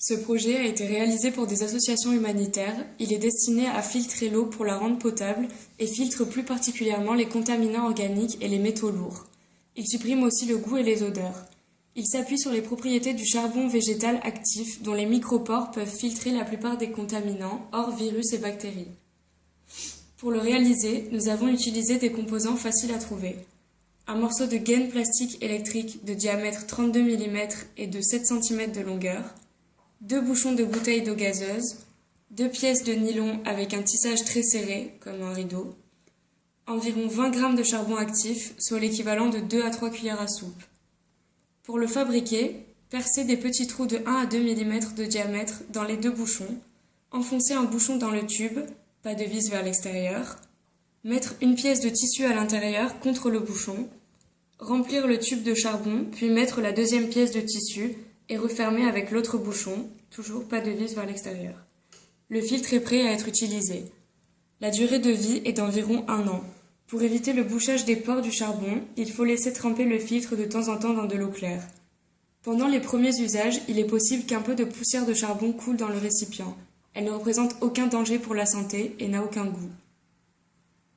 Ce projet a été réalisé pour des associations humanitaires. Il est destiné à filtrer l'eau pour la rendre potable et filtre plus particulièrement les contaminants organiques et les métaux lourds. Il supprime aussi le goût et les odeurs. Il s'appuie sur les propriétés du charbon végétal actif dont les micropores peuvent filtrer la plupart des contaminants, hors virus et bactéries. Pour le réaliser, nous avons utilisé des composants faciles à trouver. Un morceau de gaine plastique électrique de diamètre 32 mm et de 7 cm de longueur, 2 bouchons de bouteille d'eau gazeuse, 2 pièces de nylon avec un tissage très serré, comme un rideau, environ 20 g de charbon actif, soit l'équivalent de 2 à 3 cuillères à soupe. Pour le fabriquer, percez des petits trous de 1 à 2 mm de diamètre dans les 2 bouchons, enfoncez un bouchon dans le tube, pas de vis vers l'extérieur, mettre une pièce de tissu à l'intérieur contre le bouchon, remplir le tube de charbon, puis mettre la deuxième pièce de tissu et refermer avec l'autre bouchon, toujours pas de vis vers l'extérieur. Le filtre est prêt à être utilisé. La durée de vie est d'environ 1 an. Pour éviter le bouchage des pores du charbon, il faut laisser tremper le filtre de temps en temps dans de l'eau claire. Pendant les premiers usages, il est possible qu'un peu de poussière de charbon coule dans le récipient. Elle ne représente aucun danger pour la santé et n'a aucun goût.